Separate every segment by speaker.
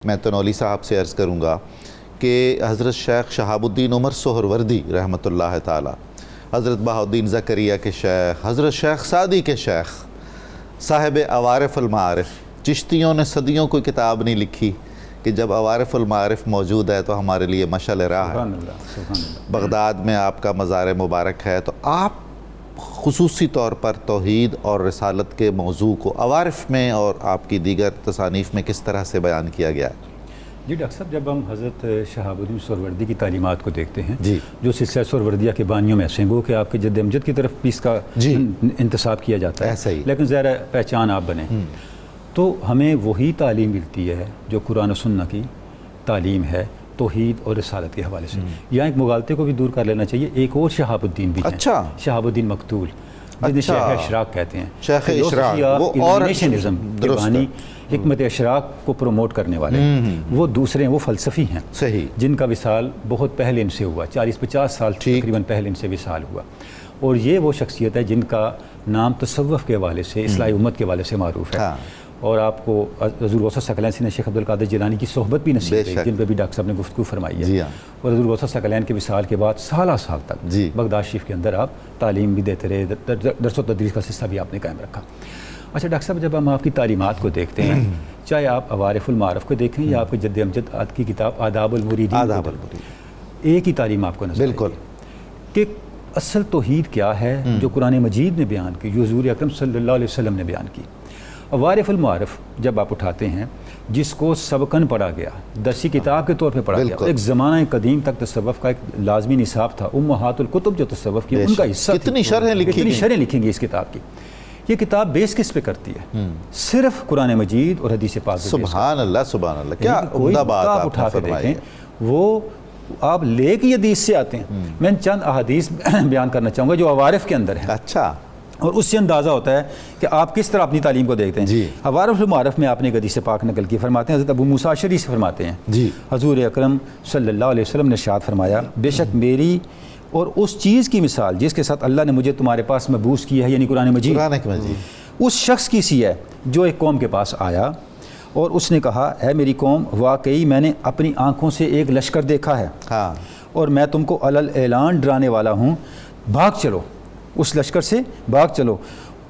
Speaker 1: میں تنولی صاحب سے عرض کروں گا کہ حضرت شیخ شہاب الدین عمر سہروردی رحمۃ اللہ تعالی، حضرت بہاؤالدین زکریا کے شیخ، حضرت شیخ سعدی کے شیخ، صاحب عوارف المعارف، چشتیوں نے صدیوں کوئی کتاب نہیں لکھی کہ جب عوارف المعارف موجود ہے تو ہمارے لیے مشعل راہ ہے۔ بغداد میں آپ کا مزار مبارک ہے، تو آپ خصوصی طور پر توحید اور رسالت کے موضوع کو عوارف میں اور آپ کی دیگر تصانیف میں کس طرح سے بیان کیا گیا ہے؟
Speaker 2: جی ڈاکٹر صاحب، جب ہم حضرت شہاب الدین سہروردی کی تعلیمات کو دیکھتے ہیں
Speaker 1: جی،
Speaker 2: جو سلسلہ سہروردیہ کے بانیوں میں سے وہ کہ آپ کے جد امجد کی طرف بھی اس کا
Speaker 1: جی
Speaker 2: انتساب کیا جاتا ہے،
Speaker 1: ایسا ہی،
Speaker 2: لیکن ظاہر پہچان آپ بنے تو ہمیں وہی تعلیم ملتی ہے جو قرآن و سنت کی تعلیم ہے توحید اور رسالت کے حوالے سے۔ یہاں ایک مغالطے کو بھی دور کر لینا چاہیے، ایک اور شہاب الدین بھی ہیں،
Speaker 1: اچھا،
Speaker 2: شہاب الدین مقتول، جنہیں شیخ اشراق کہتے ہیں،
Speaker 1: شیخ اشراق، وہ اور
Speaker 2: بانی حکمت اشراق کو پروموٹ کرنے والے ہیں، وہ دوسرے ہیں، وہ فلسفی ہیں
Speaker 1: صحیح،
Speaker 2: جن کا وصال بہت پہلے ان سے ہوا، 40-50 سال تقریباً پہلے ان سے وصال ہوا، اور یہ وہ شخصیت ہے جن کا نام تصوف کے حوالے سے، اصلاح امت کے حوالے سے معروف ہے، اور آپ کو حضور غوث ثقلین نے شیخ عبدالقادر جیلانی کی صحبت بھی نصیب ہوئی، جن پہ بھی ڈاکٹر صاحب نے گفتگو فرمائی ہے، اور حضور غوث ثقلین کے وصال کے بعد سالہ سال تک بغداد شریف کے اندر آپ تعلیم بھی دیتے رہے، درس و تدریس کا سلسلہ بھی آپ نے قائم رکھا۔ اچھا ڈاکٹر صاحب، جب ہم آپ کی تعلیمات کو دیکھتے ہیں، چاہے آپ عوارف المعارف کو دیکھیں یا آپ کے جد امجد کی کتاب آداب المریدین، ایک ہی تعلیم آپ کو نظر آئے گی کہ اصل توحید کیا ہے جو قرآن مجید نے بیان کی، جو حضور اکرم صلی اللہ علیہ وسلم نے بیان کی۔ عوارف المعارف جب آپ اٹھاتے ہیں، جس کو سبقاً پڑھا گیا، درسی کتاب کے طور پہ پڑھا گیا، ایک زمانہ قدیم تک تصوف کا ایک لازمی نصاب تھا، امہات الکتب جو تصوف کی ان کا حصہ،
Speaker 1: کتنی شرحیں
Speaker 2: لکھیں گی اس کتاب کی۔ یہ کتاب بیس کس پہ کرتی ہے؟ صرف قرآن مجید اور حدیث پاک۔
Speaker 1: سبحان اللہ، سبحان اللہ، کیا عمدہ بات آپ
Speaker 2: اٹھا کے دیکھیں، وہ آپ لے کے حدیث سے آتے ہیں۔ میں چند احادیث بیان کرنا چاہوں گا جو عوارف کے اندر ہیں،
Speaker 1: اچھا،
Speaker 2: اور اس سے اندازہ ہوتا ہے کہ آپ کس طرح اپنی تعلیم کو دیکھتے ہیں۔ عوارف المعارف میں آپ نے ایک حدیث پاک نقل کی، فرماتے ہیں حضرت ابو موسیٰ اشعری سے فرماتے ہیں، حضور اکرم صلی اللہ علیہ وسلم نے ارشاد فرمایا، بے شک میری اور اس چیز کی مثال جس کے ساتھ اللہ نے مجھے تمہارے پاس مبعوث کیا ہے، یعنی قرآن مجید، اس شخص کی سی ہے جو ایک قوم کے پاس آیا اور اس نے کہا، اے میری قوم، واقعی میں نے اپنی آنکھوں سے ایک لشکر دیکھا ہے اور میں تم کو علل اعلان ڈرانے والا ہوں، بھاگ چلو، اس لشکر سے بھاگ چلو۔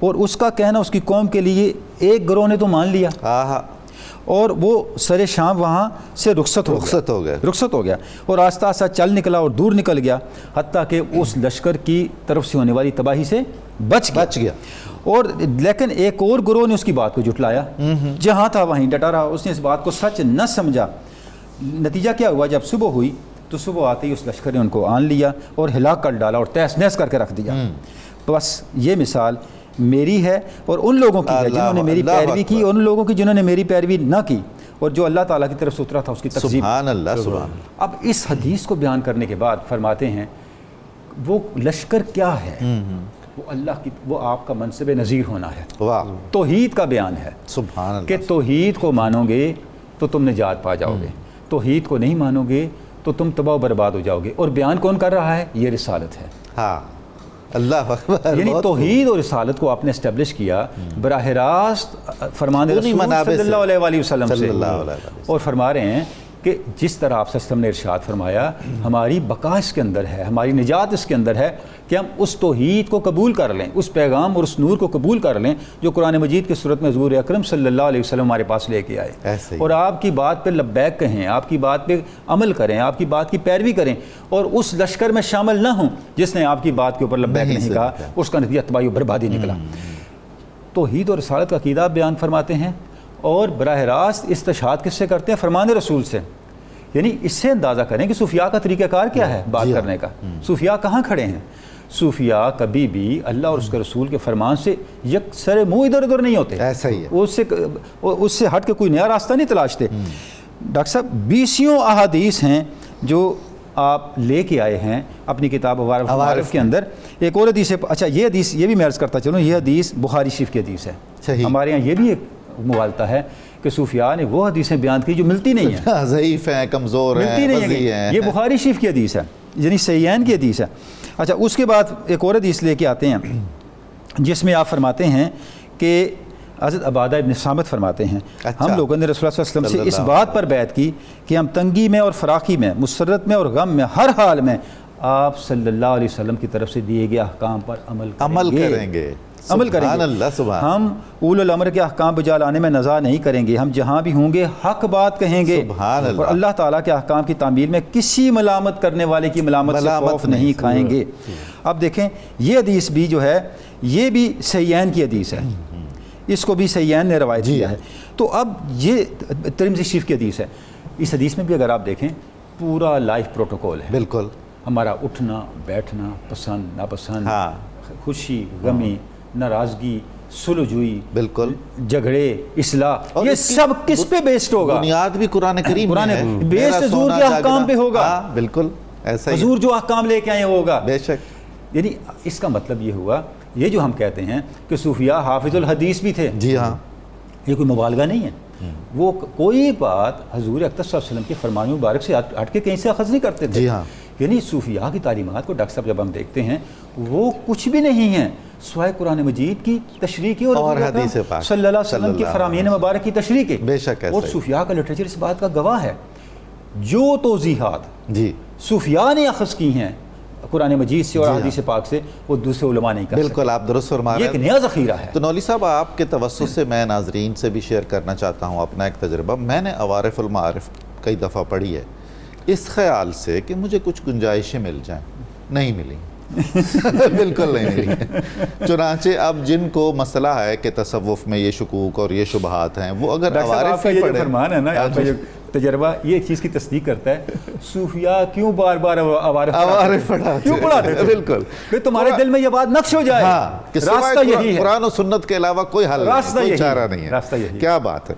Speaker 2: اور اس کا کہنا اس کی قوم کے لیے ایک گروہ نے تو مان لیا، اور وہ سر شام وہاں سے رخصت ہو گیا اور آہستہ آہستہ چل نکلا اور دور نکل گیا، حتیٰ کہ اس لشکر کی طرف سے ہونے والی تباہی سے بچ گیا۔ اور لیکن ایک اور گروہ نے اس کی بات کو جھٹلایا، جہاں تھا وہیں ڈٹا رہا، اس نے اس بات کو سچ نہ سمجھا۔ نتیجہ کیا ہوا؟ جب صبح ہوئی تو صبح آتے ہی اس لشکر نے ان کو آن لیا اور ہلاک کر ڈالا اور تہس نہس کر کے رکھ دیا۔ بس یہ مثال میری ہے اور ان لوگوں کی ہے جنہوں نے میری پیروی کی، اور ان لوگوں کی جنہوں نے میری پیروی نہ کی اور جو اللہ تعالیٰ کی طرف سے اترا تھا اس کی تکذیب۔
Speaker 1: سبحان اللہ، سبحان اللہ۔
Speaker 2: اب اس حدیث کو بیان کرنے کے بعد فرماتے ہیں وہ لشکر کیا ہے؟ وہ اللہ کی، وہ آپ کا منصب نظیر ہونا ہے، توحید کا بیان ہے،
Speaker 1: سبحان اللہ،
Speaker 2: کہ توحید کو مانو گے تو تم نجات پا جاؤ گے، توحید کو نہیں مانو گے تو تم تباہ و برباد ہو جاؤ گے۔ اور بیان کون کر رہا ہے؟ یہ رسالت ہے۔
Speaker 1: اللہ اکبر،
Speaker 2: یعنی توحید اور رسالت کو آپ نے اسٹیبلش کیا براہ راست فرمان رسول صلی اللہ علیہ وسلم سے، اور فرما رہے ہیں کہ جس طرح آپ صلی اللہ علیہ وسلم نے ارشاد فرمایا، ہماری بقا اس کے اندر ہے، ہماری نجات اس کے اندر ہے کہ ہم اس توحید کو قبول کر لیں، اس پیغام اور اس نور کو قبول کر لیں جو قرآن مجید کی صورت میں حضور اکرم صلی اللہ علیہ وسلم ہمارے پاس لے کے آئے، اور آپ کی بات پہ لبیک کہیں، آپ کی بات پہ عمل کریں، آپ کی بات کی پیروی کریں، اور اس لشکر میں شامل نہ ہوں جس نے آپ کی بات کے اوپر لبیک نہیں کہا، اس کا نتیجہ تباہی و بربادی نکلا۔ توحید اور رسالت کا عقیدہ بیان فرماتے ہیں، اور براہ راست استشہاد کس سے کرتے ہیں؟ فرمان رسول سے۔ یعنی اس سے اندازہ کریں کہ صوفیاء کا طریقہ کار کیا ہے بات کرنے کا۔ صوفیاء کہاں کھڑے ہیں؟ صوفیاء کبھی بھی اللہ اور اس کے رسول کے فرمان سے یک سر منہ ادھر ادھر نہیں ہوتے،
Speaker 1: ایسا ہی ہے،
Speaker 2: اس سے ہٹ کے کوئی نیا راستہ نہیں تلاشتے۔ ڈاکٹر صاحب، 20 احادیث ہیں جو آپ لے کے آئے ہیں اپنی کتاب عوارف کے اندر۔ ایک اور حدیث ہے، اچھا یہ حدیث یہ بھی میں عرض کرتا چلوں، یہ حدیث بخاری شریف کی حدیث ہے۔ ہمارے یہاں یہ بھی ایک مغالطہ ہے کہ صوفیاء نے وہ حدیثیں بیان کی جو ملتی نہیں ہیں،
Speaker 1: ضعیف ہیں، کمزور ہیں،
Speaker 2: ملتی نہیں ہیں۔ یہ بخاری شریف کی حدیث ہے، یعنی صحیحین کی حدیث ہے۔ اچھا، اس کے بعد ایک اور حدیث لے کے آتے ہیں جس میں آپ فرماتے ہیں کہ حضرت عبادہ ابن صامت فرماتے ہیں
Speaker 1: اچھا،
Speaker 2: ہم لوگوں نے رسول اللہ صلی اللہ علیہ وسلم سے اس
Speaker 1: صلی
Speaker 2: بات پر بیعت کی کہ ہم تنگی میں اور فراخی میں، مسرت میں اور غم میں، ہر حال میں آپ صلی اللہ علیہ وسلم کی طرف سے دیے گئے احکام پر عمل
Speaker 1: کریں گے سبحان اللہ سبحان
Speaker 2: ہم اول الامر کے احکام بجا لانے میں نزاع نہیں کریں گے، ہم جہاں بھی ہوں گے حق بات کہیں گے،
Speaker 1: سبحان اللہ،
Speaker 2: اور اللہ تعالیٰ کے احکام کی تعمیل میں کسی ملامت کرنے والے کی ملامت سے خوف نہیں کھائیں گے۔ اب دیکھیں یہ حدیث بھی جو ہے یہ بھی صحیحین کی حدیث ہے، اس کو بھی صحیحین نے روایت کیا ہے۔ تو اب یہ ترمذی شریف کی حدیث ہے، اس حدیث میں بھی اگر آپ دیکھیں پورا لائف پروٹوکول ہے،
Speaker 1: بالکل
Speaker 2: ہمارا اٹھنا بیٹھنا، پسند ناپسند،
Speaker 1: ہاں،
Speaker 2: خوشی غمی، ناراضگی، صلح جوئی،
Speaker 1: بالکل
Speaker 2: جھگڑے، اصلاح،
Speaker 1: اور
Speaker 2: یہ
Speaker 1: اس کی
Speaker 2: سب کس پہ بیسڈ ہوگا؟
Speaker 1: بنیاد بھی قرآن کریم میں ہے،
Speaker 2: بیسڈ حضور کے احکام پہ ہوگا،
Speaker 1: بالکل ایسا ہی
Speaker 2: حضور جو احکام لے کے آئے ہوگا۔
Speaker 1: بے شک،
Speaker 2: یعنی اس کا مطلب یہ ہوا، یہ جو ہم کہتے ہیں کہ صوفیاء حافظ الحدیث بھی تھے،
Speaker 1: جی ہاں،
Speaker 2: یہ کوئی مبالغہ نہیں ہے، وہ کوئی بات حضور اکرم صلی اللہ علیہ وسلم کے فرمان مبارک سے ہٹ کے کہیں سے اخذ نہیں کرتے تھے۔
Speaker 1: جی ہاں،
Speaker 2: یعنی صوفیاء کی تعلیمات کو ڈاکٹر صاحب جب ہم دیکھتے ہیں وہ کچھ بھی نہیں ہیں سوائے قرآن مجید کی تشریح کی اور
Speaker 1: حدیث پاک
Speaker 2: صلی اللہ علیہ وسلم کی فرامین مبارک کی تشریح کی۔
Speaker 1: بے شک ایسا
Speaker 2: اور
Speaker 1: ہی،
Speaker 2: صوفیاء کا لٹریچر اس بات کا گواہ ہے، جو توضیحات
Speaker 1: جی
Speaker 2: صوفیاء نے اخذ کی ہیں قرآن مجید سے اور حدیث پاک سے، وہ دوسرے علماء نہیں کر سکتے۔
Speaker 1: بالکل آپ درست فرما
Speaker 2: یہ
Speaker 1: رہے
Speaker 2: ایک
Speaker 1: ہیں۔
Speaker 2: نیا ذخیرہ ہے۔
Speaker 1: تو نولی صاحب آپ کے توسط سے میں ناظرین سے بھی شیئر کرنا چاہتا ہوں اپنا ایک تجربہ۔ میں نے عوارف المعارف کئی دفعہ پڑھی ہے اس خیال سے کہ مجھے کچھ گنجائشیں مل جائیں، نہیں ملی بالکل نہیں ملی۔ چنانچہ اب جن کو مسئلہ ہے کہ تصوف میں یہ شکوک اور یہ شبہات ہیں، وہ اگر عوارف
Speaker 2: کا
Speaker 1: ہی
Speaker 2: یہ
Speaker 1: پڑھیں،
Speaker 2: فرمان ہے نا، آپ کا یہ تجربہ یہ ایک چیز کی تصدیق کرتا ہے، صوفیاء کیوں بار بار عوارف
Speaker 1: پڑھاتے
Speaker 2: کیوں پڑھاتے تھے؟
Speaker 1: بالکل،
Speaker 2: کہ تمہارے دل میں یہ بات نقش ہو جائے،
Speaker 1: ہاں، کہ
Speaker 2: راستہ یہی ہے،
Speaker 1: قرآن و سنت کے علاوہ کوئی حل نہیں،
Speaker 2: راستہ
Speaker 1: کوئی
Speaker 2: یہی
Speaker 1: چارہ
Speaker 2: ہے،
Speaker 1: نہیں ہے۔
Speaker 2: راستہ یہی ہے۔
Speaker 1: کیا بات ہے۔